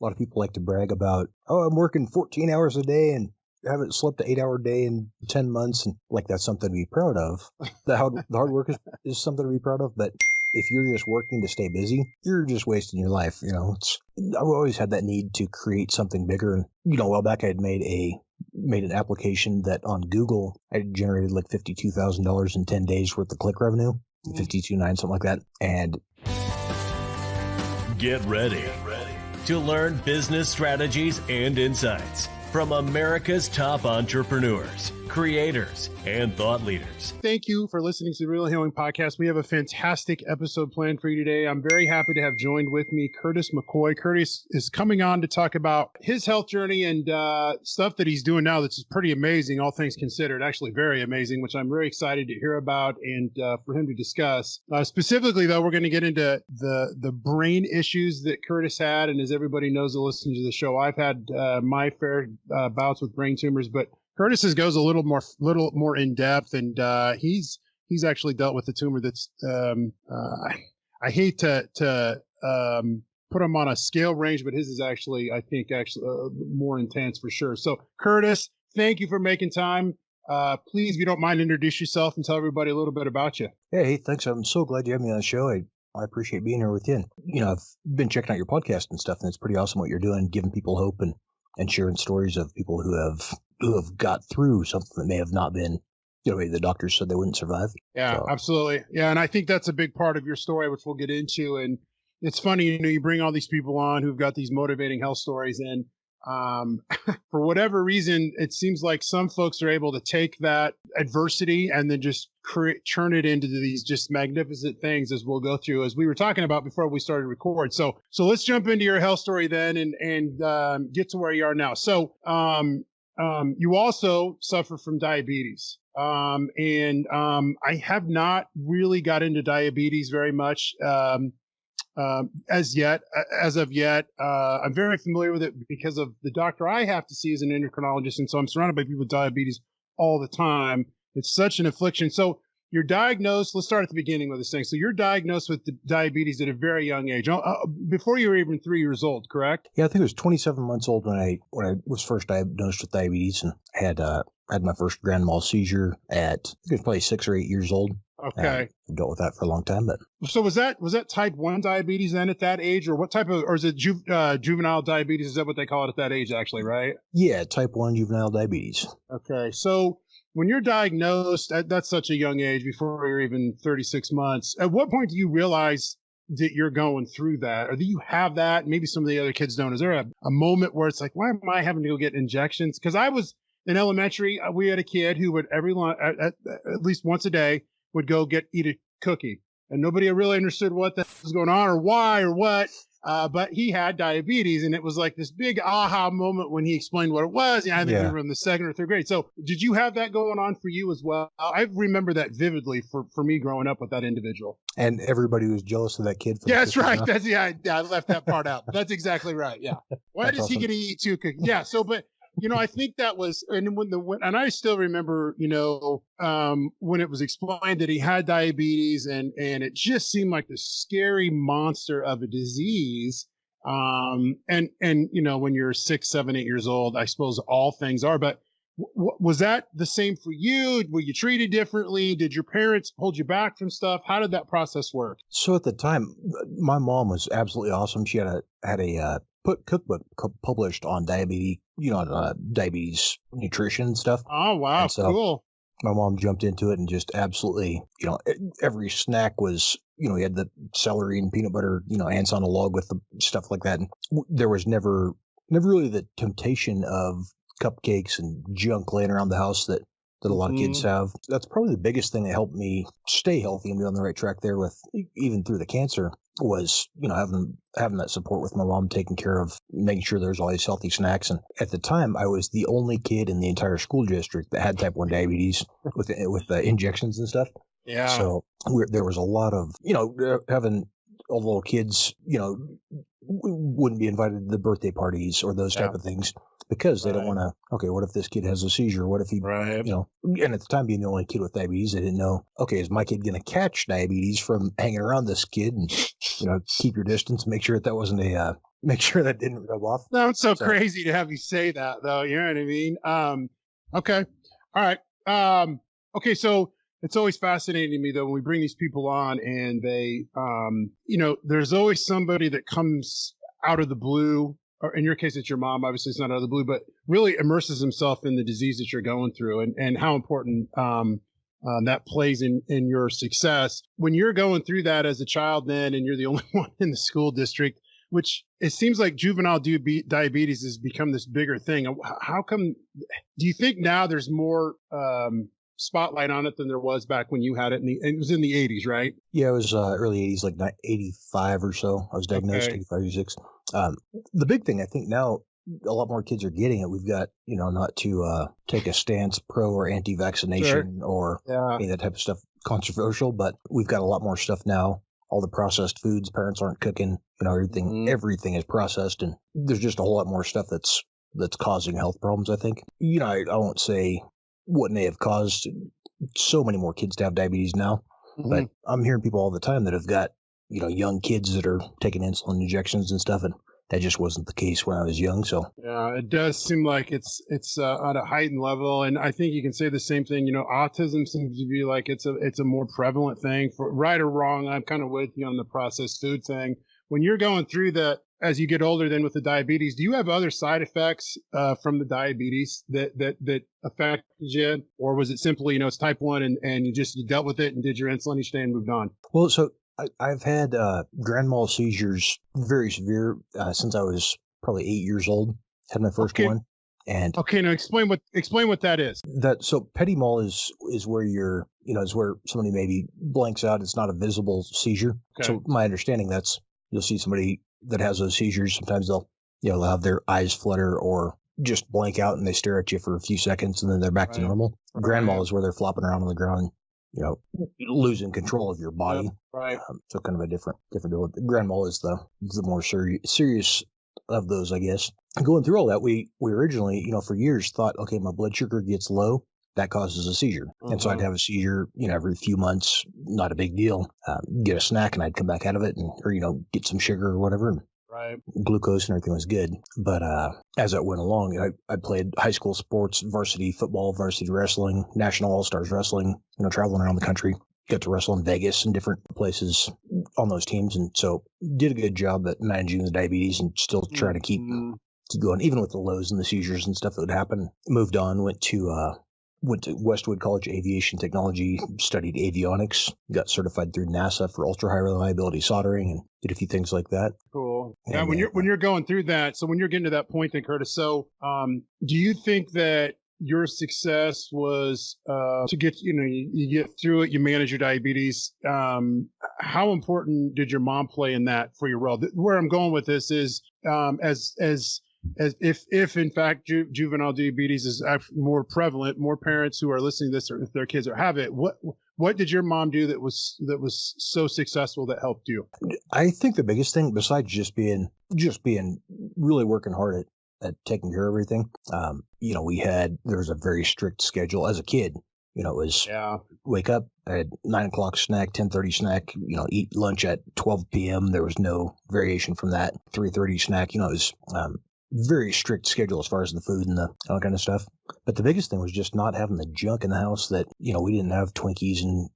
A lot of people like to brag about, oh, I'm working 14 hours a day and haven't slept an 8-hour day in 10 months. And like, that's something to be proud of. The hard work is something to be proud of. But if you're just working to stay busy, you're just wasting your life. I've always had that need to create something bigger. And, a while back I had made an application that on Google, I generated like $52,000 in 10 days worth of click revenue, 52.9, something like that. And get ready to learn business strategies and insights from America's top entrepreneurs, creators, and thought leaders. Thank you for listening to the Real Healing Podcast. We have a fantastic episode planned for you today. I'm very happy to have joined with me Curtis McCoy. Curtis is coming on to talk about his health journey and stuff that he's doing now that's pretty amazing, all things considered, actually very amazing, which I'm very excited to hear about and for him to discuss. Specifically, though, we're going to get into the brain issues that Curtis had. And as everybody knows that listens to the show, I've had my fair bouts with brain tumors, but Curtis's goes a little more in depth, and he's actually dealt with a tumor that's I hate to put him on a scale range, but his is actually, I think, more intense for sure. So, Curtis, thank you for making time. Please, if you don't mind, introduce yourself and tell everybody a little bit about you. Hey, thanks. I'm so glad you have me on the show. I appreciate being here with you. And, I've been checking out your podcast and stuff, and it's pretty awesome what you're doing, giving people hope and sharing stories of people who have got through something that may have not been, the doctors said they wouldn't survive. Yeah, so. Absolutely. Yeah. And I think that's a big part of your story, which we'll get into. And it's funny, you bring all these people on who've got these motivating health stories. And for whatever reason, it seems like some folks are able to take that adversity and then just turn it into these just magnificent things, as we'll go through, as we were talking about before we started to record. So let's jump into your health story then and get to where you are now. So you also suffer from diabetes. I have not really got into diabetes very much as of yet. I'm very familiar with it because of the doctor I have to see as an endocrinologist, and so I'm surrounded by people with diabetes all the time. It's such an affliction. So you're diagnosed. Let's start at the beginning with this thing. So you're diagnosed with diabetes at a very young age, before you were even 3 years old, correct? Yeah, I think it was 27 months old when I was first diagnosed with diabetes, and had my first grand mal seizure at, I think it was probably 6 or 8 years old. Okay. I've dealt with that for a long time, but. So was that type 1 diabetes then at that age, or what type of, or is it juvenile diabetes? Is that what they call it at that age, actually, right? Yeah, type 1 juvenile diabetes. Okay. So when you're diagnosed at such a young age, before you're even 36 months, at what point do you realize that you're going through that, or do you have that? Maybe some of the other kids don't. Is there a moment where it's like, why am I having to go get injections? Because I was in elementary, we had a kid who would at least once a day would go eat a cookie, and nobody really understood what that was going on or why or what. But he had diabetes, and it was like this big aha moment when he explained what it was. I think we were in the 2nd or 3rd grade. So did you have that going on for you as well? I remember that vividly for me growing up with that individual. And everybody was jealous of that kid. Yeah, that's right. I left that part out. That's exactly right. Yeah. Why does he get to eat 2 cookies? Yeah. So, but I think that was, and and I still remember, when it was explained that he had diabetes, and it just seemed like this scary monster of a disease. And when you're 6, 7, 8 years old, I suppose all things are, but was that the same for you? Were you treated differently? Did your parents hold you back from stuff? How did that process work? So at the time, my mom was absolutely awesome. She had a cookbook published on diabetes, diabetes nutrition and stuff. Oh, wow. So cool. My mom jumped into it and just absolutely, every snack was, we had the celery and peanut butter, ants on a log with the stuff like that. And there was never really the temptation of cupcakes and junk laying around the house that a lot of kids have. That's probably the biggest thing that helped me stay healthy and be on the right track there with, even through the cancer, was, having that support with my mom, taking care of, making sure there's all these healthy snacks. And at the time, I was the only kid in the entire school district that had type 1 diabetes with the injections and stuff. Yeah. So there was a lot of, having all the little kids, wouldn't be invited to the birthday parties or those type of things, because they don't want to, okay, what if this kid has a seizure? What if he, and at the time, being the only kid with diabetes, they didn't know, okay, is my kid going to catch diabetes from hanging around this kid? And, keep your distance, make sure that wasn't a make sure that didn't rub off. Sounds so So crazy to have you say that, though. You know what I mean? Okay. All right. Okay. So it's always fascinating to me, though, when we bring these people on and they, there's always somebody that comes out of the blue, or in your case, it's your mom. Obviously, it's not out of the blue, but really immerses himself in the disease that you're going through and how important that plays in your success. When you're going through that as a child then, and you're the only one in the school district, which it seems like juvenile diabetes has become this bigger thing. How come, do you think now there's more spotlight on it than there was back when you had it? It was in the 80s, right? yeah, it was early 80s, like 85 or so. I was diagnosed, Okay. 85, 86. The big thing I think now, a lot more kids are getting it. We've got, not to take a stance pro or anti-vaccination or Yeah. any of that type of stuff controversial, but we've got a lot more stuff now. All the processed foods, parents aren't cooking, everything is processed, and there's just a whole lot more stuff that's causing health problems, I think. I won't say what may have caused so many more kids to have diabetes now, but I'm hearing people all the time that have got, young kids that are taking insulin injections and stuff, and that just wasn't the case when I was young. So Yeah, it does seem like it's at a heightened level, and I think you can say the same thing. Autism seems to be like it's a more prevalent thing. For right or wrong, I'm kind of with you on the processed food thing. When you're going through that as you get older, then with the diabetes, do you have other side effects from the diabetes that affected you, or was it simply it's type 1 and you dealt with it and did your insulin each day and moved on? well, so I've had grand mal seizures, very severe, since I was probably 8 years old. Had my first Okay. one, and Okay, now explain what that is. so petit mal is where you're, is where somebody maybe blanks out. It's not a visible seizure. Okay. So my understanding, that's you'll see somebody that has those seizures. Sometimes they'll have their eyes flutter or just blank out, and they stare at you for a few seconds, and then they're back to Right. normal. Grand mal Right. is where they're flopping around on the ground, losing control of your body. Yep, right. So kind of a different deal. Grand mal is the more serious of those, I guess. Going through all that, we originally, for years thought, okay, my blood sugar gets low, that causes a seizure. And so I'd have a seizure, every few months, not a big deal. Get a snack and I'd come back out of it, or get some sugar or whatever, and Right. glucose and everything was good. But as I went along, I played high school sports, varsity football, varsity wrestling, national all-stars wrestling, traveling around the country. Got to wrestle in Vegas and different places on those teams. And so did a good job at managing the diabetes and still trying to keep going, even with the lows and the seizures and stuff that would happen. Moved on, went to Westwood College of Aviation Technology, studied avionics, got certified through NASA for ultra high reliability soldering, and did a few things like that. Cool. Yeah, And when you're going through that, so when you're getting to that point then, Curtis, so do you think that your success was to get, you get through it, you manage your diabetes. How important did your mom play in that for your world? Where I'm going with this is as if in fact juvenile diabetes is more prevalent, more parents who are listening to this, or if their kids have it, what did your mom do that was so successful that helped you? I think the biggest thing, besides just being really working hard at taking care of everything, there was a very strict schedule as a kid. It was wake up at 9 o'clock snack, 10:30 snack, eat lunch at 12 p.m. There was no variation from that. 3:30 snack, it was very strict schedule as far as the food and all kind of stuff. But the biggest thing was just not having the junk in the house that, we didn't have Twinkies and,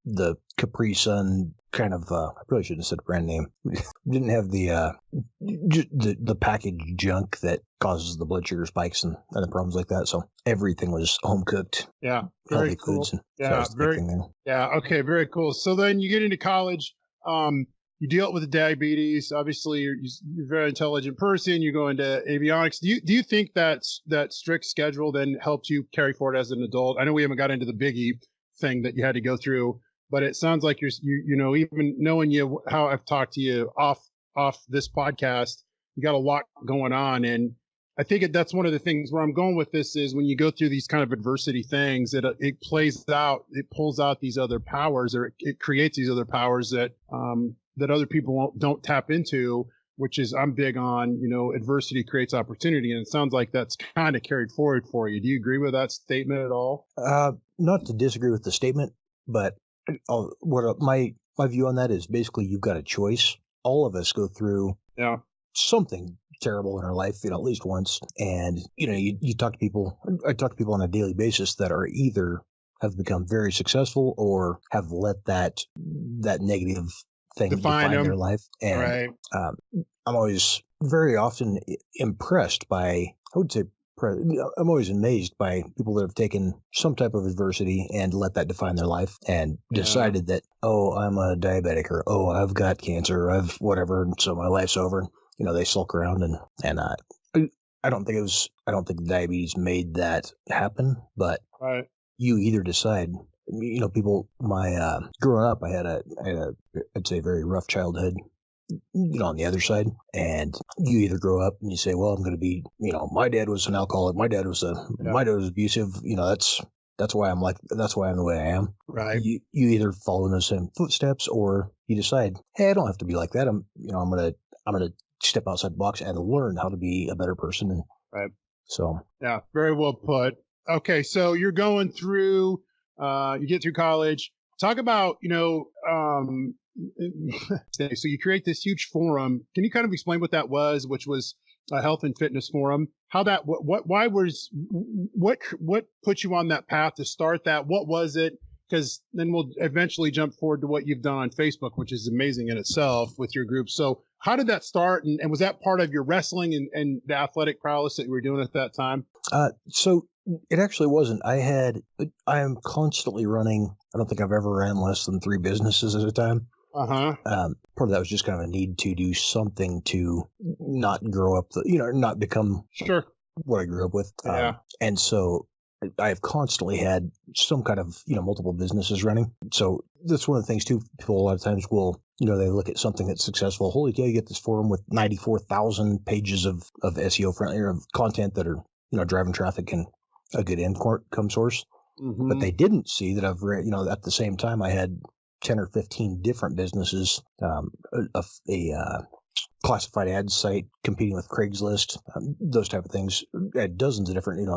the Capri Sun kind of, I probably shouldn't have said brand name. We didn't have the packaged junk that causes the blood sugar spikes and other problems like that. So everything was home cooked. Yeah. Healthy Very cool. foods. And so that Yeah. was the big thing there. Yeah. Okay. Very cool. So then you get into college. You deal with the diabetes. Obviously, you're a very intelligent person. You go into avionics. Do you think that strict schedule then helped you carry forward as an adult? I know we haven't got into the biggie thing that you had to go through, but it sounds like even knowing you, how I've talked to you off this podcast, you got a lot going on. And I think that's one of the things where I'm going with this is when you go through these kind of adversity things, it plays out, it pulls out these other powers, or it creates these other powers that other people don't tap into, which is I'm big on, adversity creates opportunity. And it sounds like that's kind of carried forward for you. Do you agree with that statement at all? Not to disagree with the statement, but my view on that is basically you've got a choice. All of us go through something terrible in our life, at least once. And, you talk to people, I talk to people on a daily basis that are either have become very successful or have let that negative thing define their life. And right. I'm always very often impressed by, I would say, I'm always amazed by people that have taken some type of adversity and let that define their life and decided that, oh, I'm a diabetic, or, oh, I've got cancer, I've whatever, and so my life's over. They sulk around and I don't think diabetes made that happen, but right. You either decide, people, growing up, I had I'd say very rough childhood, on the other side. And you either grow up and you say, well, I'm going to be, my dad was an alcoholic. My dad was abusive. That's why I'm the way I am. Right. You either follow in those same footsteps, or you decide, hey, I don't have to be like that. I'm going to step outside the box and learn how to be a better person. And right. So, yeah, very well put. Okay. So you're going through, you get through college. Talk about, so you create this huge forum. Can you kind of explain what that was, which was a health and fitness forum? How that, what put you on that path to start that? What was it? Because then we'll eventually jump forward to what you've done on Facebook, which is amazing in itself with your group. So how did that start? And was that part of your wrestling and the athletic prowess that you were doing at that time? So it actually wasn't. I am constantly running. I don't think I've ever ran less than 3 businesses at a time. Uh-huh. Part of that was just kind of a need to do something to not grow up, not become sure what I grew up with. Yeah. And so I've constantly had some kind of, multiple businesses running. So that's one of the things too. People a lot of times will, they look at something that's successful. Holy cow, you get this forum with 94,000 pages of SEO friendly, or of content that are, driving traffic and a good income source. Mm-hmm. But they didn't see that I've read, at the same time I had 10 or 15 different businesses, a classified ads site competing with Craigslist, those type of things. I had dozens of different,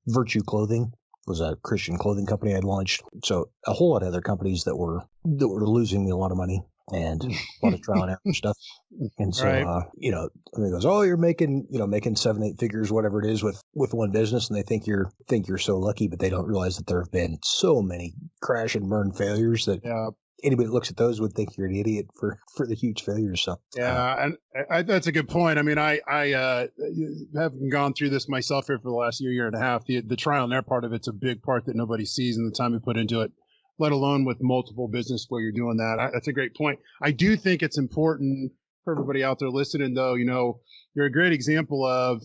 Virtue Clothing was a Christian clothing company I'd launched. So a whole lot of other companies that were losing me a lot of money and a lot of trial and error stuff. And so, right. Somebody goes, oh, you're making 7-8 figures, whatever it is with one business. And they think you're so lucky, but they don't realize that there have been so many crash and burn failures that anybody that looks at those would think you're an idiot for the huge failures. So, and that's a good point. I mean, I haven't gone through this myself here for the last year and a half. The trial and error part of it's a big part that nobody sees in the time we put into it, let alone with multiple business where you're doing that. That's a great point. I do think it's important for everybody out there listening, though. You're a great example of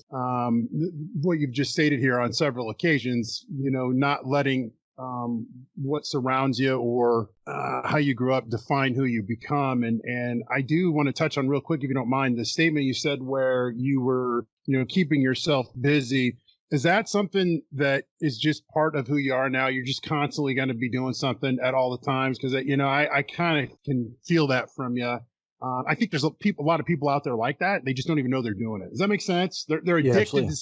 what you've just stated here on several occasions, not letting what surrounds you or how you grew up define who you become. And I do want to touch on real quick, if you don't mind, the statement you said where you were, keeping yourself busy. Is that something that is just part of who you are now? You're just constantly going to be doing something at all the times? Because, I kind of can feel that from you. I think there's a lot of people out there like that. They just don't even know they're doing it. Does that make sense? They're addicted to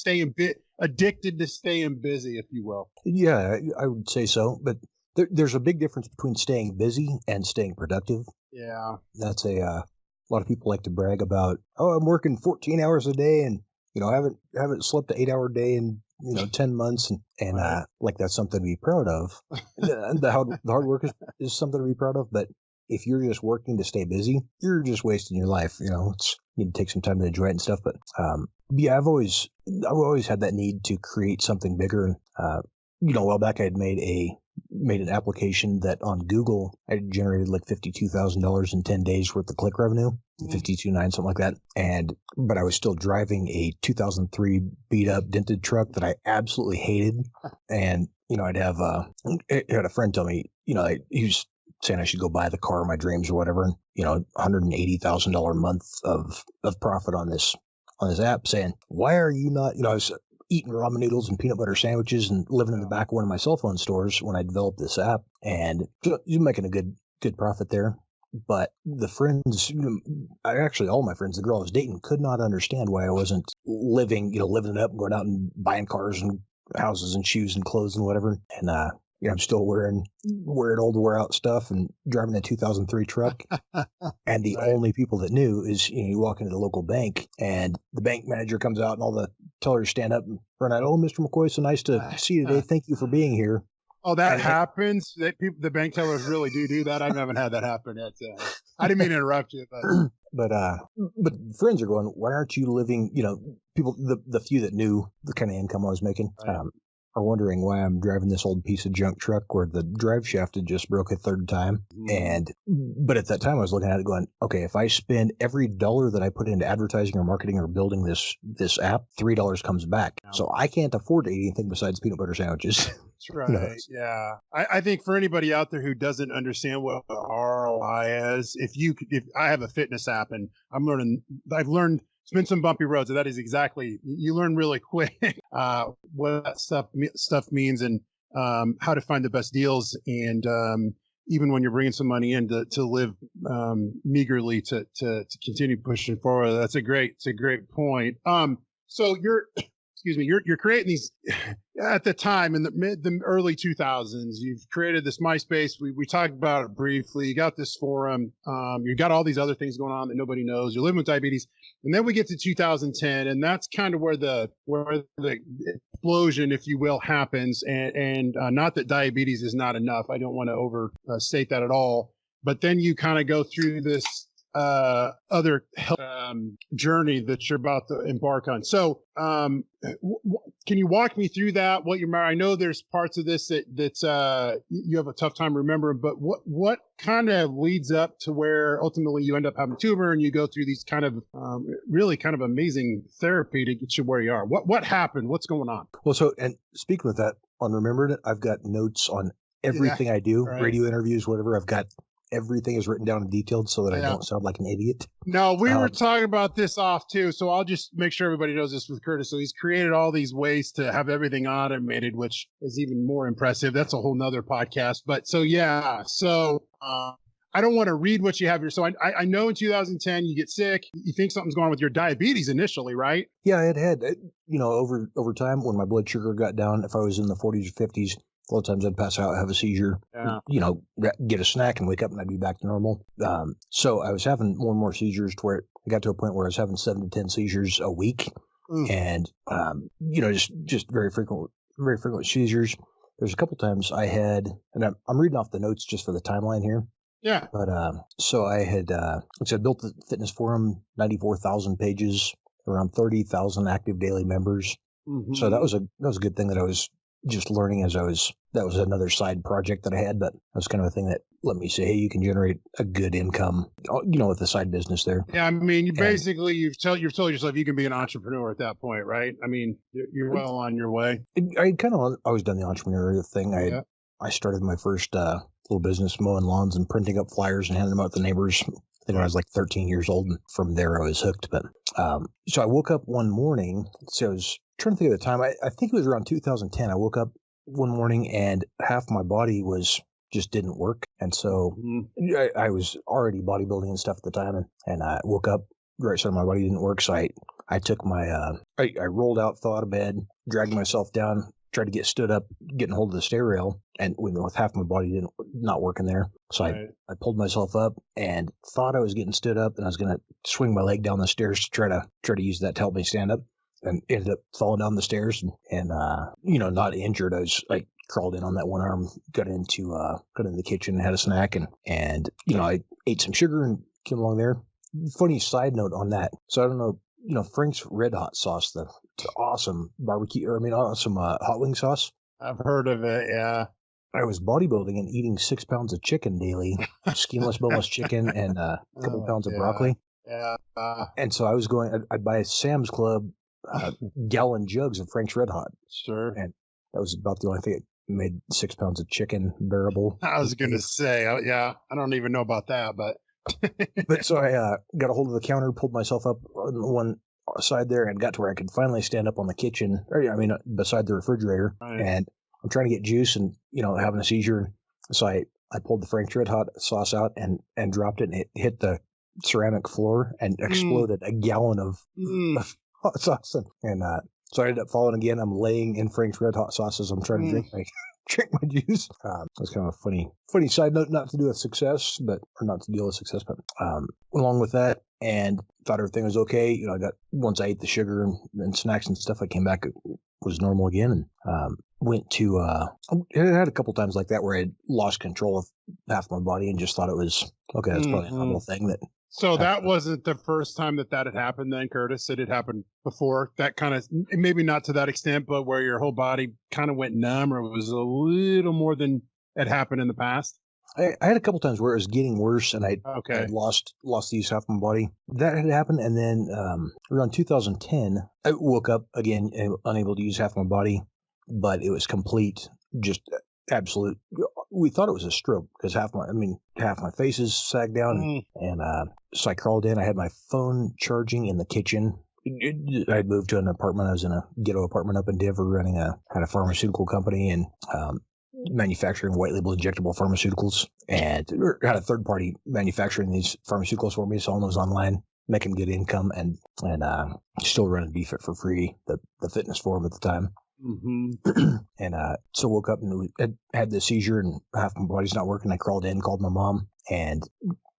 staying busy, if you will. Yeah, I would say so. But there's a big difference between staying busy and staying productive. Yeah. That's a lot of people like to brag about, oh, I'm working 14 hours a day and, I haven't slept an 8-hour day in, 10 months. And Right. Like that's something to be proud of. The hard work is something to be proud of. But if you're just working to stay busy, you're just wasting your life. You need to take some time to enjoy it and stuff. But I've always had that need to create something bigger. And a while back I had made an application that on Google I generated like $52,000 in 10 days worth of click revenue, 52.9, something like that. But I was still driving a 2003 beat up dented truck that I absolutely hated. And I had a friend tell me, he was saying I should go buy the car of my dreams or whatever, and $180,000 a month of profit on this app, saying, why are you not, I was eating ramen noodles and peanut butter sandwiches and living in the back of one of my cell phone stores when I developed this app, and you're making a good profit there. But the friends, all my friends, the girl I was dating, could not understand why I wasn't living it up and going out and buying cars and houses and shoes and clothes and whatever. And I'm still wearing old wear out stuff and driving a 2003 truck. And the Right. only people that knew is, you walk into the local bank and the bank manager comes out and all the tellers stand up and run out. Oh, Mr. McCoy, so nice to see you today. Thank you for being here. Oh, that And happens. The bank tellers really do that. I haven't had that happen yet. I didn't mean to interrupt you, but but friends are going, why aren't you living, people, the few that knew the kind of income I was making, Right. are wondering why I'm driving this old piece of junk truck where the drive shaft had just broke a third time. But at that time I was looking at it going, okay, if I spend every dollar that I put into advertising or marketing or building this app, $3 comes back. Yeah. So I can't afford to eat anything besides peanut butter sandwiches. That's right. Yeah. I think for anybody out there who doesn't understand what the ROI is, if I have a fitness app and I've learned it's been some bumpy roads, and that is exactly, you learn really quick what that stuff means and how to find the best deals. And even when you're bringing some money in to live meagerly to continue pushing forward, it's a great point. So you're creating these at the time in the early 2000s. You've created this MySpace. We talked about it briefly. You got this forum. You got all these other things going on that nobody knows. You're living with diabetes, and then we get to 2010, and that's kind of where the explosion, if you will, happens. And not that diabetes is not enough. I don't want to overstate that at all. But then you kind of go through this other health journey that you're about to embark on. So can you walk me through that? I know there's parts of this that you have a tough time remembering, but what kind of leads up to where ultimately you end up having a tumor and you go through these kind of really kind of amazing therapy to get you where you are? What happened? What's going on? Well, so, and speaking with that on remembering it, I've got notes on everything I do, right. Radio interviews, whatever. I've got everything is written down and detailed so that I don't sound like an idiot. No, we were talking about this off too, so I'll just make sure everybody knows this with Curtis. So he's created all these ways to have everything automated, which is even more impressive. That's a whole nother podcast. But so I don't want to read what you have here. So I know in 2010 you get sick. You think something's going on with your diabetes initially, right? Yeah, I had over time when my blood sugar got down, if I was in the 40s or 50s, a lot of times I'd pass out, have a seizure, get a snack and wake up and I'd be back to normal. So I was having more and more seizures to where I got to a point where I was having 7 to 10 seizures a week. And, just very frequent seizures. There's a couple times I had, and I'm reading off the notes just for the timeline here. Yeah. But, so I had, built the fitness forum, 94,000 pages, around 30,000 active daily members. Mm-hmm. So that was a good thing that I was just learning that was another side project that I had, but that was kind of a thing that let me say, hey, you can generate a good income, with the side business there. Yeah. I mean, you've told yourself you can be an entrepreneur at that point, right? I mean, you're well on your way. I kind of always done the entrepreneurial thing. I started my first little business mowing lawns and printing up flyers and handing them out to neighbors. I think when I was like 13 years old, and from there I was hooked. But so I woke up one morning. So I was trying to think of the time. I think it was around 2010. I woke up one morning and half my body just didn't work. And so I was already bodybuilding and stuff at the time. And I woke up, right side of my body didn't work. So I took my, I rolled out, fell out of bed, dragged myself down, tried to get stood up, getting hold of the stair rail. And with half my body not working there. So I pulled myself up and thought I was getting stood up and I was going to swing my leg down the stairs to try to use that to help me stand up. And ended up falling down the stairs and not injured. I crawled in on that one arm, got into the kitchen, had a snack, and I ate some sugar and came along there. Funny side note on that. So I don't know, Frank's Red Hot sauce, the awesome awesome hot wing sauce. I've heard of it. Yeah. I was bodybuilding and eating 6 pounds of chicken daily, skinless, boneless chicken, and a couple pounds of broccoli. Yeah. And so I was I'd buy a Sam's Club gallon jugs of Frank's Red Hot. Sure. And that was about the only thing that made 6 pounds of chicken bearable. I was going to say, I don't even know about that, but. But so I got a hold of the counter, pulled myself up on one side there and got to where I could finally stand up on the kitchen, beside the refrigerator. Right. And I'm trying to get juice and, having a seizure. So I pulled the Frank's Red Hot sauce out and dropped it and it hit the ceramic floor and exploded a gallon of hot sauce. And so I ended up falling again. I'm laying in Frank's Red Hot sauce as I'm trying to drink drink my juice. That's kind of a funny side note, not to do with success, or not to deal with success, but along with that, and thought everything was okay. You know, once I ate the sugar and snacks and stuff, I came back, it was normal again, and went to, I had a couple times like that where I lost control of half my body and just thought it was, okay, that's probably a normal thing that. So that wasn't the first time that had happened then, Curtis? It had happened before? That kind of, maybe not to that extent, but where your whole body kind of went numb, or it was a little more than had happened in the past? I had a couple times where it was getting worse, and I lost the use half my body. That had happened, and then around 2010, I woke up again, unable to use half my body, but it was complete, just absolute. We thought it was a stroke because half my face is sagged down, and so I crawled in. I had my phone charging in the kitchen. I had moved to an apartment. I was in a ghetto apartment up in Denver, had a pharmaceutical company and manufacturing white label injectable pharmaceuticals, and had a third party manufacturing these pharmaceuticals for me, selling those online, making good income, and still running BFit for free, the fitness forum at the time. And so woke up and had the seizure and half my body's not working. I crawled in, called my mom, and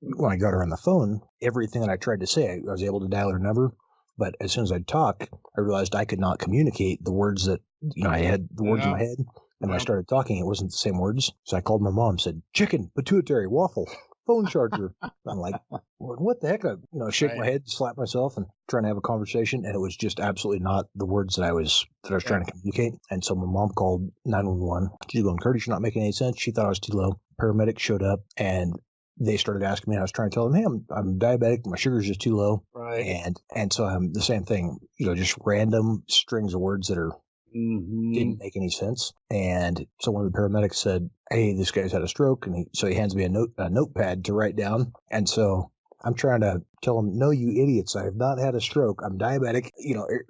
when I got her on the phone, everything that I tried to say, I was able to dial her number. But as soon as I'd talk, I realized I could not communicate the words that, I had the words in my head. And when I started talking, it wasn't the same words. So I called my mom, said, chicken, pituitary, waffle, phone charger. I'm like, what the heck? I shake my head, slap myself, and trying to have a conversation. And it was just absolutely not the words that I was trying to communicate. And so my mom called 911. She's going, Curtis, you're not making any sense. She thought I was too low. Paramedics showed up, and they started asking me. I was trying to tell them, hey, I'm diabetic. My sugar's just too low. Right. And so I'm the same thing, just random strings of words that didn't make any sense. And so one of the paramedics said, hey, this guy's had a stroke. And he hands me a notepad to write down. And so I'm trying to tell him, no, you idiots, I have not had a stroke. I'm diabetic.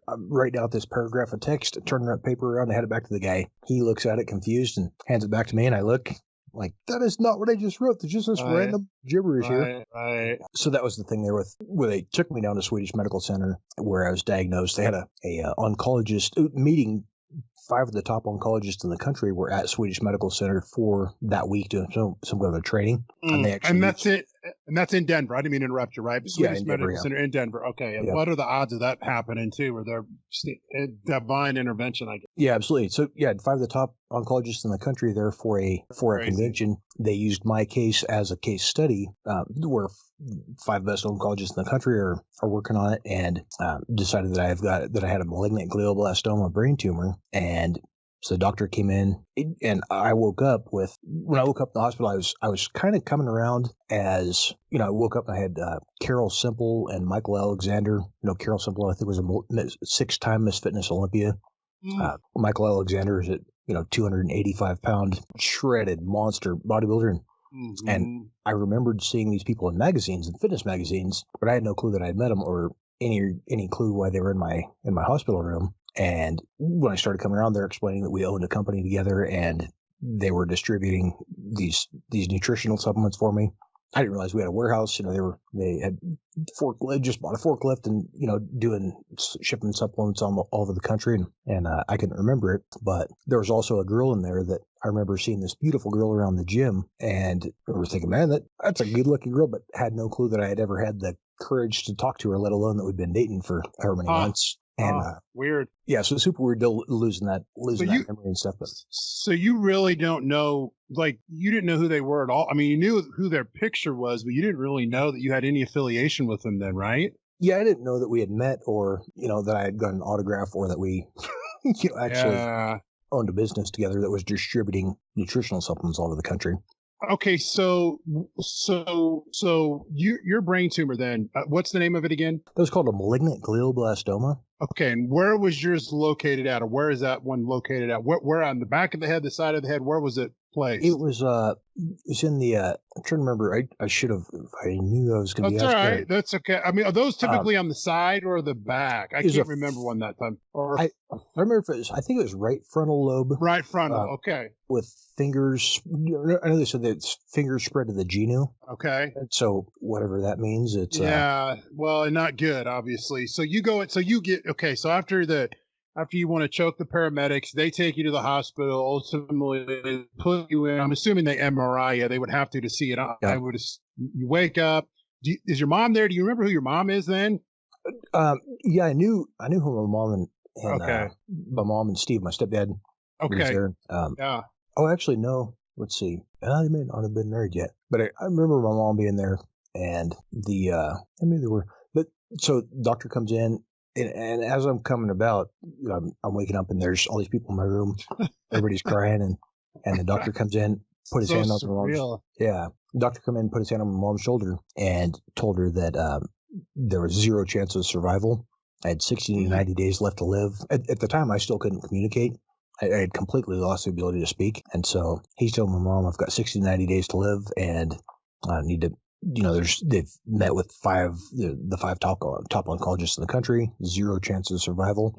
I'm writing out this paragraph of text, turning that paper around, and hand it back to the guy. He looks at it confused and hands it back to me. And I look like, that is not what I just wrote. There's just this random gibberish here. Right. So that was the thing there where they took me down to Swedish Medical Center where I was diagnosed. They had a oncologist meeting. 5 of the top oncologists in the country were at Swedish Medical Center for that week doing some kind of a training. And that's it. And that's in Denver. I didn't mean to interrupt you, right? But Swedish Medical Center in Denver. Okay. And what are the odds of that happening too? Where they're divine intervention, I guess. Yeah, absolutely. So 5 of the top oncologists in the country there for a convention. They used my case as a case study, where 5 best oncologists in the country are working on it, and decided that I had a malignant glioblastoma brain tumor. And so the doctor came in, and when I woke up in the hospital, I was kind of coming around as, I woke up and I had Carol Simple and Michael Alexander. Carol Simple, I think, was a 6-time Miss Fitness Olympia. Michael Alexander is a 285-pound shredded monster bodybuilder. And I remembered seeing these people in magazines and fitness magazines, but I had no clue that I had met them or any clue why they were in my hospital room. And when I started coming around, they're explaining that we owned a company together and they were distributing these nutritional supplements for me. I didn't realize we had a warehouse. They had just bought a forklift and, shipping supplements all over the country. And I couldn't remember it, but there was also a girl in there that I remember seeing, this beautiful girl around the gym, and I was thinking, man, that's a good looking girl, but had no clue that I had ever had the courage to talk to her, let alone that we'd been dating for however many months. And weird. Yeah, so it's super weird losing that memory and stuff. But so you really don't know, like, you didn't know who they were at all. I mean, you knew who their picture was, but you didn't really know that you had any affiliation with them then, right? Yeah, I didn't know that we had met, or that I had got an autograph, or that we actually owned a business together that was distributing nutritional supplements all over the country. Okay, so your brain tumor then, what's the name of it again? That was called a malignant glioblastoma. Okay, and where was yours located at, or where is that one located at? Where on the back of the head, the side of the head, where was it placed? It was in the I'm trying to remember. I should have, if I knew I was going to be asked. That's all right. That's okay. I mean, are those typically on the side or the back? I can't remember one that time. Or I remember I think it was right frontal lobe. Right frontal. Okay. With fingers. I know they said that it's fingers spread to the genu. Okay. And so whatever that means, it's well, not good, obviously. So you get okay. So after after you want to choke the paramedics, they take you to the hospital. Ultimately, they put you in. I'm assuming they MRI you. They would have to see it. I would. You wake up. Is your mom there? Do you remember who your mom is then? Yeah, I knew who my mom and Okay. my mom and Steve, my stepdad, was Okay. there. Yeah. Oh, actually, no. Let's see. They may not have been married yet, but I remember my mom being there, and I mean, they were. But so doctor comes in, and as I'm coming about, I'm waking up, and there's all these people in my room. Everybody's crying, and the doctor comes in, put his hand on my mom's. Yeah, the doctor come in, put his hand on my mom's shoulder, and told her that there was zero chance of survival. I had 60 to 90 days left to live. At the time, I still couldn't communicate. I had completely lost the ability to speak. And so he's telling my mom, I've got 60 to 90 days to live, and I need to, they've met with the five top oncologists in the country, zero chance of survival.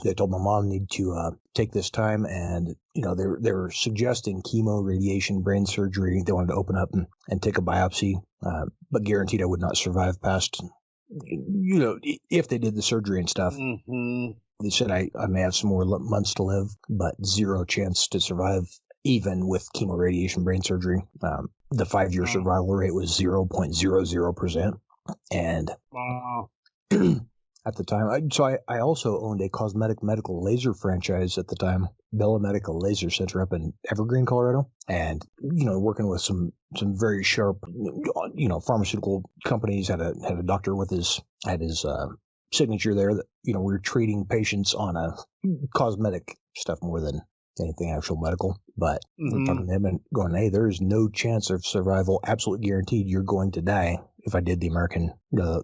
They told my mom need to take this time, and, they were suggesting chemo, radiation, brain surgery. They wanted to open up and take a biopsy, but guaranteed I would not survive past, if they did the surgery and stuff. They said I may have some more months to live, but zero chance to survive, even with chemo, radiation, brain surgery. The 5-year survival rate was 0.00%. And at the time, I also owned a cosmetic medical laser franchise at the time, Bella Medical Laser Center up in Evergreen, Colorado. And, working with some very sharp, pharmaceutical companies, had a doctor with his signature there that, we were treating patients on a cosmetic stuff more than anything actual medical. But we're talking to him and going, hey, there is no chance of survival, absolutely guaranteed. You're going to die if I did the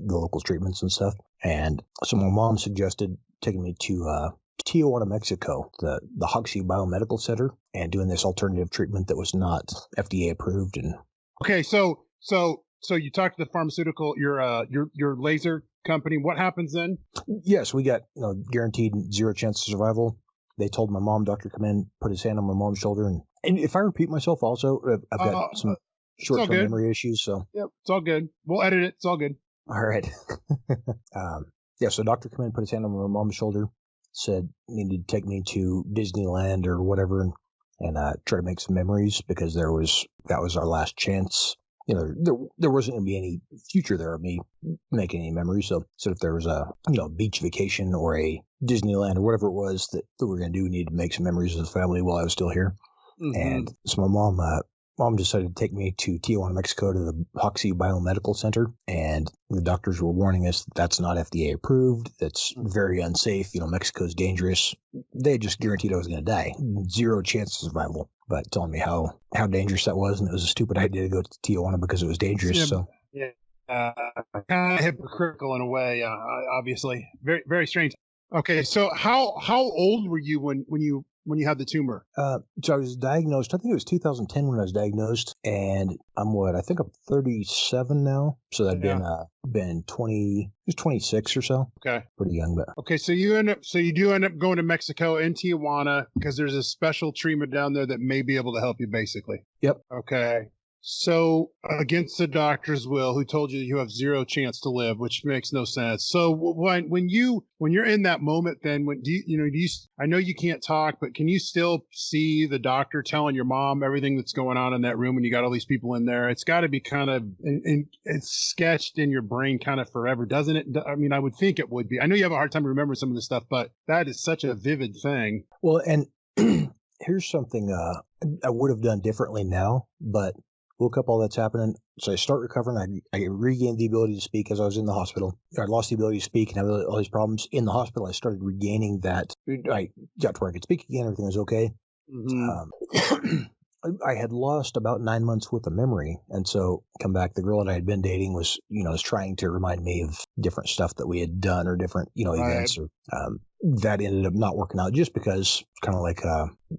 local treatments and stuff. And so my mom suggested taking me to Tijuana, Mexico, the Hoxie Biomedical Center, and doing this alternative treatment that was not FDA approved. And okay, so you talked to the pharmaceutical, your laser company. What happens then? Yes, we got guaranteed zero chance of survival. They told my mom, doctor come in, put his hand on my mom's shoulder, and if I repeat myself, also I've got some short-term memory issues. So yep, it's all good. We'll edit it. It's all good. All right. So doctor come in, put his hand on my mom's shoulder, said needed to take me to Disneyland or whatever, and try to make some memories, because that was our last chance. There wasn't going to be any future there of me making any memories. So if there was a beach vacation or a Disneyland or whatever it was that we were going to do, we needed to make some memories as a family while I was still here. And so my mom decided to take me to Tijuana, Mexico, to the Hoxie Biomedical Center, and the doctors were warning us that that's not FDA approved. That's very unsafe. Mexico's dangerous. They just guaranteed I was going to die. Zero chance of survival. But telling me how dangerous that was, and it was a stupid idea to go to Tijuana because it was dangerous. Yeah, kind of hypocritical in a way. Obviously, very very strange. Okay, so how old were you when you had the tumor? So I was diagnosed, I think it was 2010 when I was diagnosed, and I think I'm 37 now. So that'd been 26 or so. Okay. Pretty young, but. Okay, so you do end up going to Mexico in Tijuana because there's a special treatment down there that may be able to help you, basically. Yep. Okay. So against the doctor's will, who told you have zero chance to live, which makes no sense. So when you're in that moment, then I know you can't talk, but can you still see the doctor telling your mom everything that's going on in that room when you got all these people in there? It's got to be kind of it's sketched in your brain kind of forever, doesn't it? I mean, I would think it would be. I know you have a hard time remembering some of this stuff, but that is such a vivid thing. Well, and here's something I would have done differently now, but woke up, all that's happening. So I start recovering. I regained the ability to speak as I was in the hospital. I lost the ability to speak and have all these problems. In the hospital, I started regaining that. I got to where I could speak again. Everything was okay. I had lost about 9 months worth of memory. And so come back, the girl that I had been dating was trying to remind me of different stuff that we had done or different, events. Or that ended up not working out just because kind of like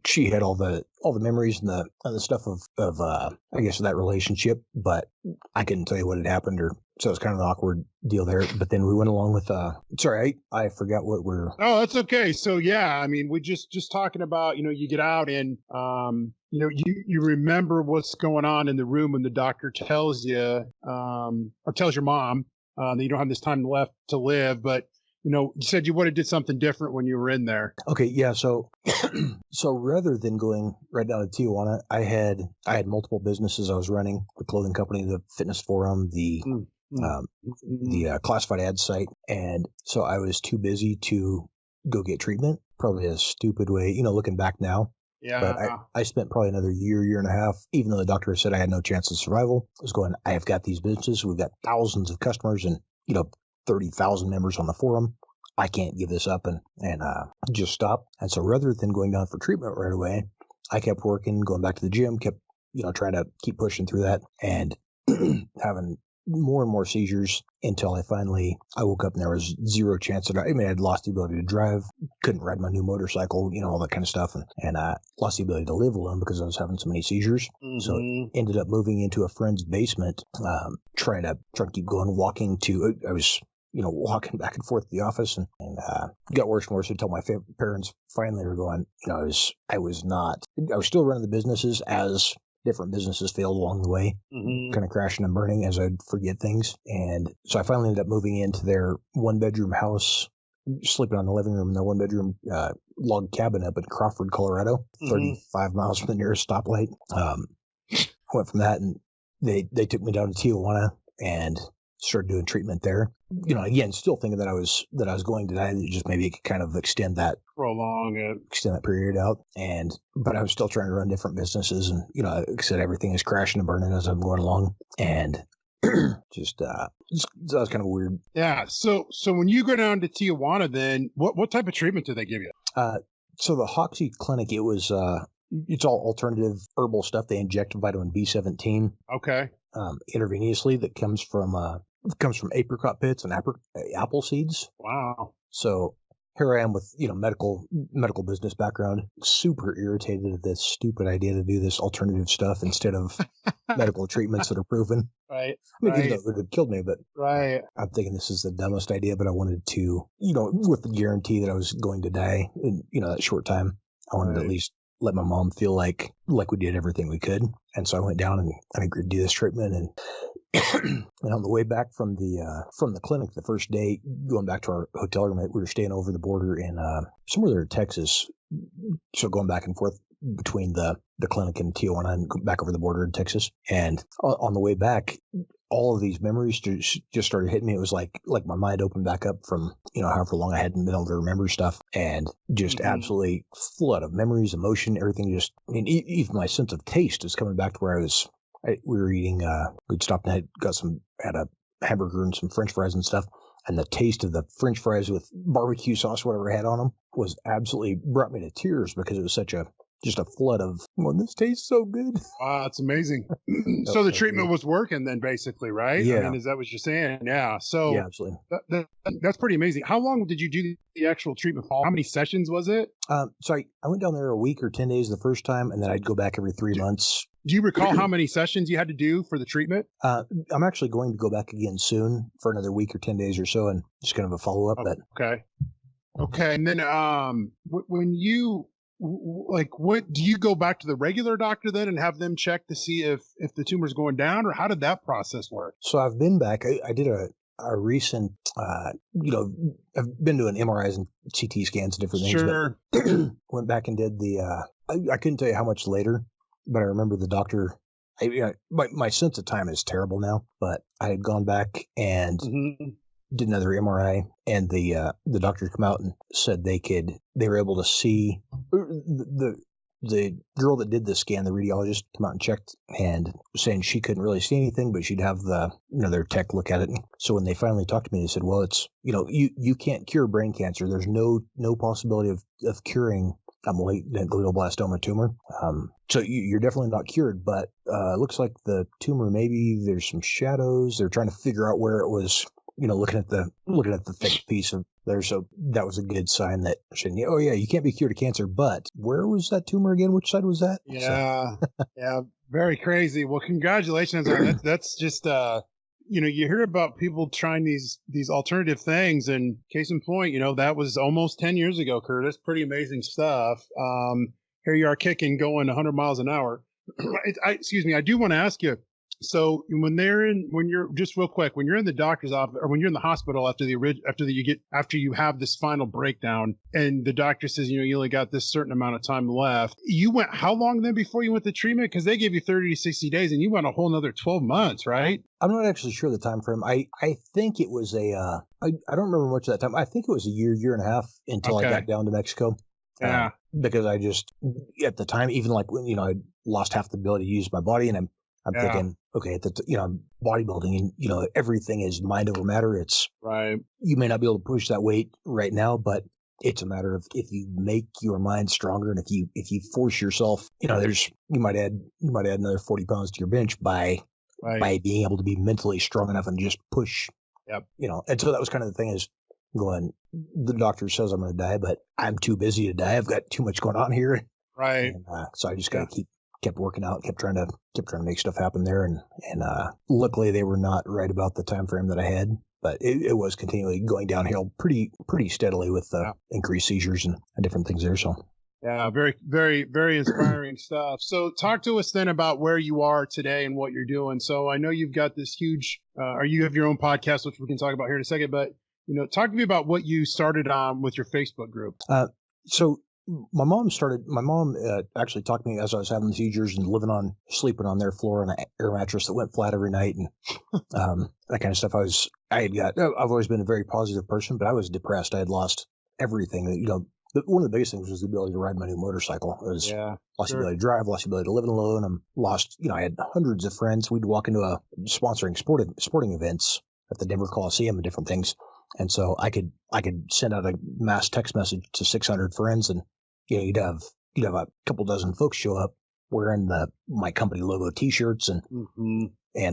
she had all the memories and the stuff of I guess that relationship, but I couldn't tell you what had happened, or so it's kind of an awkward deal there. But then we went along with sorry, I forgot what we're. Oh, that's okay. So yeah, I mean, we just talking about you get out and you remember what's going on in the room when the doctor tells you or tells your mom that you don't have this time left to live, but you said you would have did something different when you were in there. Okay, yeah. So, so rather than going right down to Tijuana, I had multiple businesses I was running: the clothing company, the fitness forum, the classified ad site, and so I was too busy to go get treatment. Probably a stupid way, looking back now. Yeah. But I spent probably another year and a half, even though the doctor said I had no chance of survival. I was going, I have got these businesses. We've got thousands of customers and, 30,000 members on the forum. I can't give this up and just stop. And so rather than going down for treatment right away, I kept working, going back to the gym, kept, trying to keep pushing through that and having more and more seizures until I woke up and there was zero chance that I'd lost the ability to drive, couldn't ride my new motorcycle, all that kind of stuff. And I lost the ability to live alone because I was having so many seizures. Mm-hmm. So ended up moving into a friend's basement, trying to keep going, I was walking back and forth to the office and got worse and worse until my parents finally were going, I was still running the businesses as different businesses failed along the way, kind of crashing and burning as I'd forget things. And so I finally ended up moving into their 1-bedroom house, sleeping on the living room in their 1-bedroom log cabin up in Crawford, Colorado, 35 miles from the nearest stoplight. I went from that and they took me down to Tijuana and started doing treatment there. Again, still thinking that I was going to die, just maybe it could kind of extend that period out. But I was still trying to run different businesses, and like I said, everything is crashing and burning as I'm going along, and just that was kind of weird. Yeah. So when you go down to Tijuana, then what type of treatment do they give you? So the Hoxie clinic, it was it's all alternative herbal stuff. They inject vitamin B17. Okay. Intravenously that comes from apricot pits and apple seeds. Wow. So here I am with, medical business background, super irritated at this stupid idea to do this alternative stuff instead of medical treatments that are proven. Right. Even though it would have killed me, but right. I'm thinking this is the dumbest idea, but I wanted to, with the guarantee that I was going to die in, that short time, I wanted to at least let my mom feel like we did everything we could. And so I went down and I agreed to do this treatment. And and on the way back from the clinic, the first day, going back to our hotel room, we were staying over the border in somewhere there in Texas. So going back and forth between the clinic in Tijuana and back over the border in Texas. And on the way back, all of these memories just started hitting me. It was like my mind opened back up from, however long I hadn't been able to remember stuff, and just absolutely flood of memories, emotion, everything. Even my sense of taste is coming back to where we were eating, we'd stopped and had a hamburger and some French fries and stuff. And the taste of the French fries with barbecue sauce, whatever I had on them, was absolutely brought me to tears because it was just a flood of, this tastes so good. Wow, that's amazing. So the treatment was working then, basically, right? Yeah. I mean, is that what you're saying? Yeah. So yeah, absolutely. That's pretty amazing. How long did you do the actual treatment for? How many sessions was it? So I went down there a week or 10 days the first time, and then I'd go back every 3 months. Do you recall how many sessions you had to do for the treatment? I'm actually going to go back again soon for another week or 10 days or so, and just kind of a follow-up. Okay. And then when you... what do you go back to the regular doctor then and have them check to see if the tumor's going down, or how did that process work? So I've been back. I did a recent, I've been doing MRIs and CT scans and different things. Sure. Went back and did I couldn't tell you how much later, but I remember the doctor. My sense of time is terrible now, but I had gone back and did another MRI, and the doctor come out and said they were able to see the girl that did the scan, the radiologist, come out and checked and saying she couldn't really see anything, but she'd have their tech look at it. And so when they finally talked to me, they said, well, it's, you can't cure brain cancer. There's no possibility of curing a malignant glioblastoma tumor. So you're definitely not cured, but it looks like the tumor, maybe there's some shadows. They're trying to figure out where it was, looking at the thick piece of there. So that was a good sign that, oh yeah, you can't be cured of cancer, but where was that tumor again? Which side was that? Yeah. Yeah. Very crazy. Well, congratulations on that. That's just, you hear about people trying these alternative things, and case in point, that was almost 10 years ago, Curtis. Pretty amazing stuff. Here you are kicking, going 100 miles an hour. Excuse me. I do want to ask you, So when you're just real quick, when you're in the doctor's office or when you're in the hospital after you have this final breakdown and the doctor says, you only got this certain amount of time left, you went how long then before you went to treatment? Because they gave you 30 to 60 days and you went a whole nother 12 months, right? I'm not actually sure the time frame. I think it was I don't remember much of that time. I think it was a year and a half until I got down to Mexico. Yeah. Because I just, at the time, even like when, I lost half the ability to use my body, and I'm thinking, okay, bodybuilding, and, everything is mind over matter. It's right. You may not be able to push that weight right now, but it's a matter of if you make your mind stronger, and if you force yourself, you might add another 40 pounds to your bench by being able to be mentally strong enough and just push. Yep. And so that was kind of the thing is going, the doctor says I'm going to die, but I'm too busy to die. I've got too much going on here. Right. And, so I just got to kept working out, kept trying to make stuff happen there. And luckily they were not right about the time frame that I had, but it was continually going downhill pretty steadily with increased seizures and different things there. So. Yeah, very, very, very inspiring stuff. So talk to us then about where you are today and what you're doing. So I know you've got this huge, or you have your own podcast, which we can talk about here in a second, but, talk to me about what you started on with your Facebook group. So my mom actually talked to me as I was having the seizures and sleeping on their floor on an air mattress that went flat every night and that kind of stuff. I've always been a very positive person, but I was depressed. I had lost everything. One of the biggest things was the ability to ride my new motorcycle. It was lost the ability to drive, lost the ability to live alone. I'm lost. I had hundreds of friends. We'd walk into sponsoring sporting events at the Denver Coliseum and different things. And so I could send out a mass text message to 600 friends, and you'd have a couple dozen folks show up wearing my company logo T-shirts, and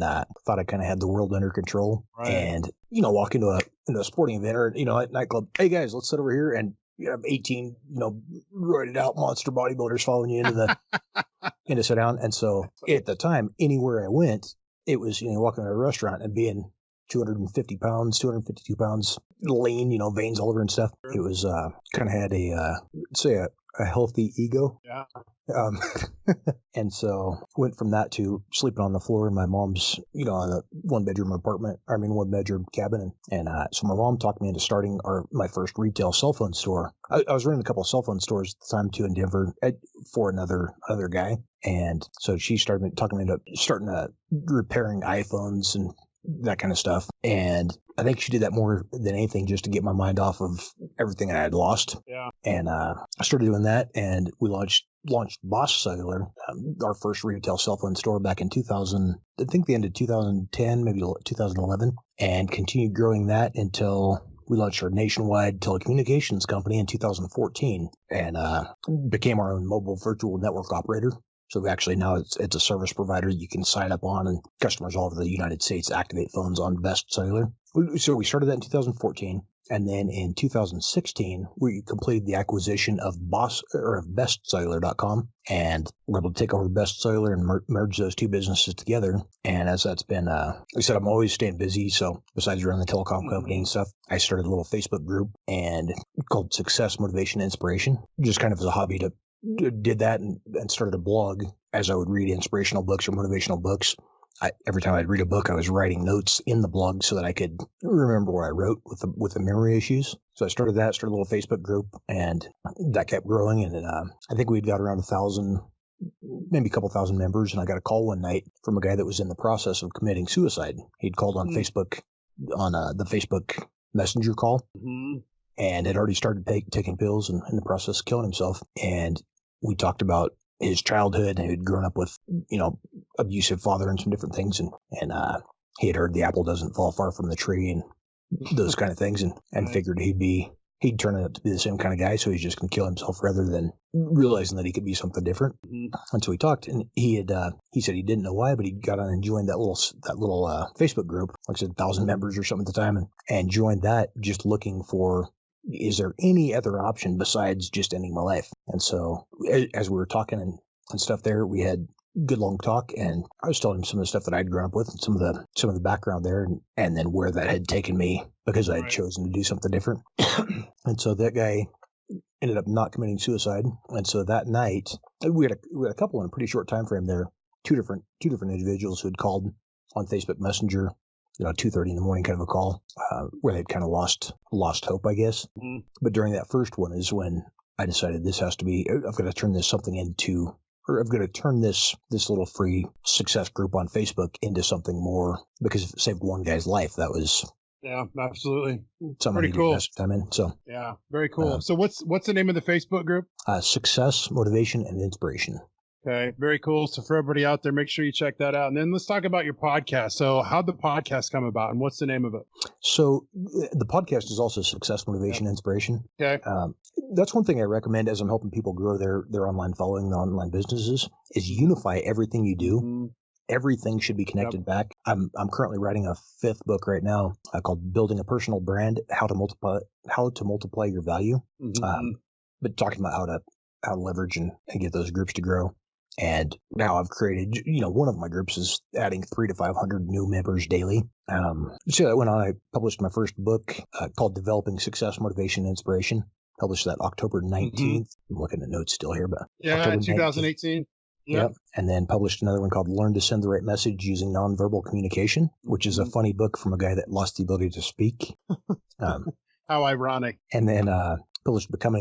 I thought I kind of had the world under control. Right. And walk into a sporting event or at nightclub. Hey guys, let's sit over here, and you have 18 roided out monster bodybuilders following you into sit down. And so at the time, anywhere I went, it was walking to a restaurant and being 252 pounds, lean, veins all over and stuff. It was kind of had a healthy ego. Yeah. And so went from that to sleeping on the floor in my mom's, on a one bedroom cabin. And so my mom talked me into starting my first retail cell phone store. I was running a couple of cell phone stores at the time too in Denver for another guy. And so she started talking me into starting repairing iPhones and that kind of stuff. And I think she did that more than anything just to get my mind off of everything I had lost. Yeah. And I started doing that, and we launched Boss Cellular, our first retail cell phone store back in 2000, I think the end of 2010, maybe 2011, and continued growing that until we launched our nationwide telecommunications company in 2014 and became our own mobile virtual network operator. So actually now it's a service provider that you can sign up on, and customers all over the United States activate phones on Best Cellular. So we started that in 2014, and then in 2016 we completed the acquisition of BestCellular.com, and we're able to take over Best Cellular and merge those two businesses together. And as that's been, like I said, I'm always staying busy. So besides running the telecom company and stuff, I started a little Facebook group and called Success, Motivation, Inspiration, just kind of as a hobby to. Did that and started a blog as I would read inspirational books or motivational books. Every time I'd read a book, I was writing notes in the blog so that I could remember what I wrote with the memory issues. So I started a little Facebook group, and that kept growing. And I think we'd got around 1,000, maybe a couple thousand members. And I got a call one night from a guy that was in the process of committing suicide. He'd called on Facebook, on the Facebook Messenger call. Mm-hmm. And had already started taking pills and in the process of killing himself. And we talked about his childhood, and he had grown up with, abusive father and some different things. And he had heard the apple doesn't fall far from the tree and those kind of things, and figured he'd turn out to be the same kind of guy. So he's just going to kill himself rather than realizing that he could be something different. Mm-hmm. And so we talked, and he said he didn't know why, but he got on and joined that little Facebook group, like I said, 1,000 members or something at the time, and joined that just looking for, is there any other option besides just ending my life? And so as we were talking and stuff there, we had good long talk, and I was telling him some of the stuff that I'd grown up with and some of the background there, and then where that had taken me because I had chosen to do something different. And so that guy ended up not committing suicide. And so that night, we had a couple in a pretty short time frame there. two different individuals who had called on Facebook Messenger, 2:30 in the morning, kind of a call, where they'd kind of lost hope, I guess. Mhm. But during that first one is when I decided this has to be, I've got to turn this little free success group on Facebook into something more, because if it saved one guy's life, that was Yeah, absolutely. something I Pretty needed to cool. invest time in. So Yeah, very cool. So what's the name of the Facebook group? Success, Motivation, and Inspiration. Okay, very cool. So for everybody out there, make sure you check that out. And then let's talk about your podcast. So how'd the podcast come about, and what's the name of it? So the podcast is also Success, Motivation, Inspiration. Okay. That's one thing I recommend as I'm helping people grow their online following, their online businesses, is unify everything you do. Mhm. Everything should be connected back. I'm currently writing a 5th book right now called Building a Personal Brand: How to Multiply Your Value. Mhm. But talking about how to leverage and get those groups to grow. And now I've created, one of my groups is adding 300 to 500 new members daily. So that went on. I published my first book called Developing Success, Motivation, and Inspiration. Published that October 19th. I'm looking at notes still here, but Yeah, October 2018. Yep. And then published another one called Learn to Send the Right Message Using Nonverbal Communication, which is a funny book from a guy that lost the ability to speak. How ironic. And then published Become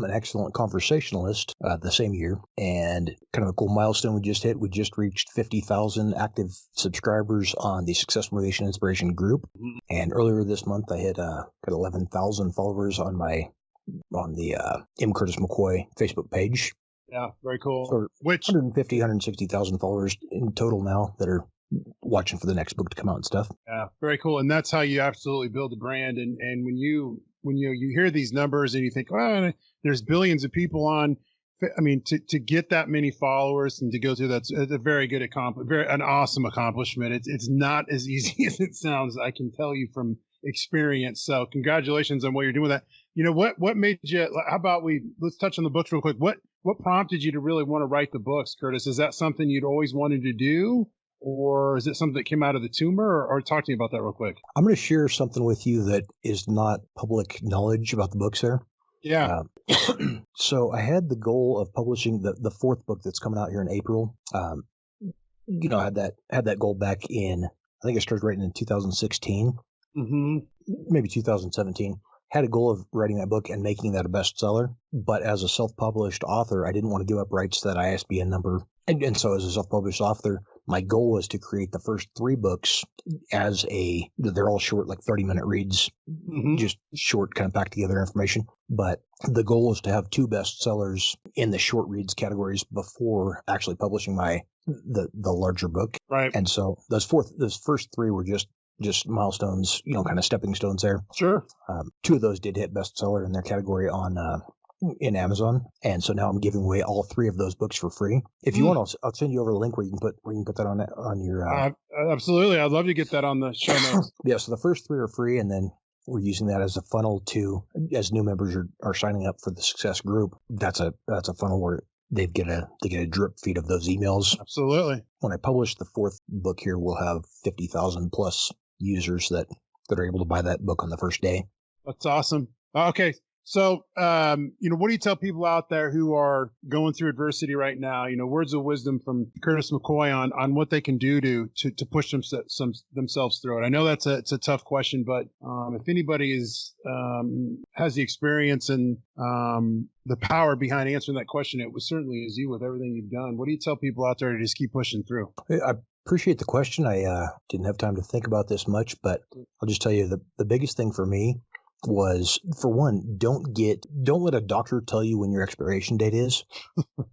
an Excellent Conversationalist the same year. And kind of a cool milestone we just hit. We just reached 50,000 active subscribers on the Success, Motivation, Inspiration group. And earlier this month, I hit got 11,000 followers on the M. Curtis McCoy Facebook page. Yeah, very cool. So 160,000 followers in total now that are watching for the next book to come out and stuff. Yeah, very cool. And that's how you absolutely build a brand. And when you hear these numbers and you think, oh, there's billions of people on, I mean, to get that many followers and to go through that's a very good an awesome accomplishment. It's not as easy as it sounds. I can tell you from experience. So congratulations on what you're doing with that. What made you, how about let's touch on the books real quick. What prompted you to really want to write the books, Curtis? Is that something you'd always wanted to do? Or is it something that came out of the tumor? Or talk to me about that real quick. I'm going to share something with you that is not public knowledge about the books there. Yeah. So I had the goal of publishing the 4th book that's coming out here in April. I had that goal back in, I think I started writing in 2016, maybe 2017. Had a goal of writing that book and making that a bestseller. But as a self-published author, I didn't want to give up rights to that ISBN number. And so as a self-published author, my goal was to create the first 3 books they're all short, like 30-minute reads, just short, kind of packed together information. But the goal was to have 2 bestsellers in the short reads categories before actually publishing the larger book. Right. And so those first 3 were just milestones, kind of stepping stones there. Sure. 2 of those did hit bestseller in their category in Amazon, and so now I'm giving away all 3 of those books for free. If you want, I'll send you over a link where you can put that on your. Absolutely, I'd love to get that on the show notes. Yeah, so the first 3 are free, and then we're using that as a funnel as new members are signing up for the Success group. That's a funnel where they get a drip feed of those emails. Absolutely. When I publish the 4th book here, we'll have 50,000 plus users that are able to buy that book on the first day. That's awesome. Okay. So, what do you tell people out there who are going through adversity right now? Words of wisdom from Curtis McCoy on what they can do to push themselves through it. I know it's a tough question, but if anybody has the experience and the power behind answering that question, it was certainly is you with everything you've done. What do you tell people out there to just keep pushing through? I appreciate the question. I didn't have time to think about this much, but I'll just tell you the biggest thing for me was, for one, don't let a doctor tell you when your expiration date is.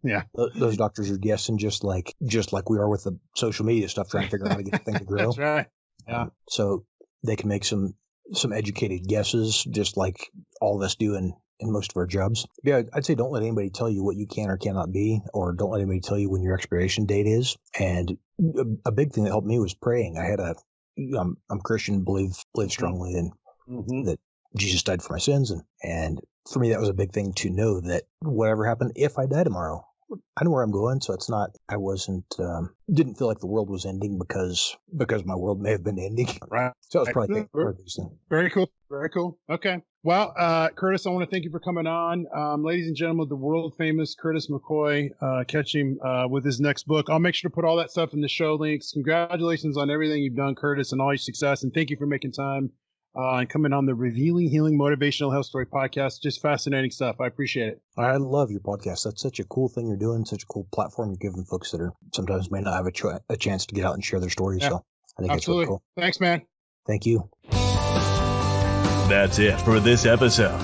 Yeah. Those doctors are guessing just like we are with the social media stuff, trying to figure out how to get the thing to grow. That's right. Yeah. So they can make some educated guesses, just like all of us do in most of our jobs. Yeah, I'd say don't let anybody tell you what you can or cannot be, or don't let anybody tell you when your expiration date is. And a big thing that helped me was praying. I'm Christian, believe strongly in that Jesus died for my sins. And for me, that was a big thing to know that whatever happened, if I die tomorrow, I know where I'm going. So it's not, I didn't feel like the world was ending because my world may have been ending. Right. So that was probably the biggest thing. Very cool. Very cool. Okay. Well, Curtis, I want to thank you for coming on. Ladies and gentlemen, the world famous Curtis McCoy, catch him with his next book. I'll make sure to put all that stuff in the show links. Congratulations on everything you've done, Curtis, and all your success. And thank you for making time and coming on the Revealing Healing Motivational Health Story podcast. Just fascinating stuff. I appreciate it. I love your podcast. That's such a cool thing you're doing, such a cool platform you're giving folks that are sometimes may not have a chance to get out and share their stories. Yeah, so I think absolutely. it's really cool. Thanks, man. Thank you. That's it for this episode.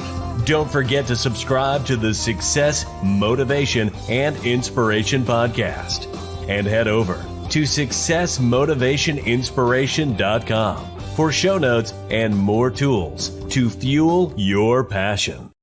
Don't forget to subscribe to the Success, Motivation, and Inspiration podcast. And head over to successmotivationinspiration.com for show notes and more tools to fuel your passion.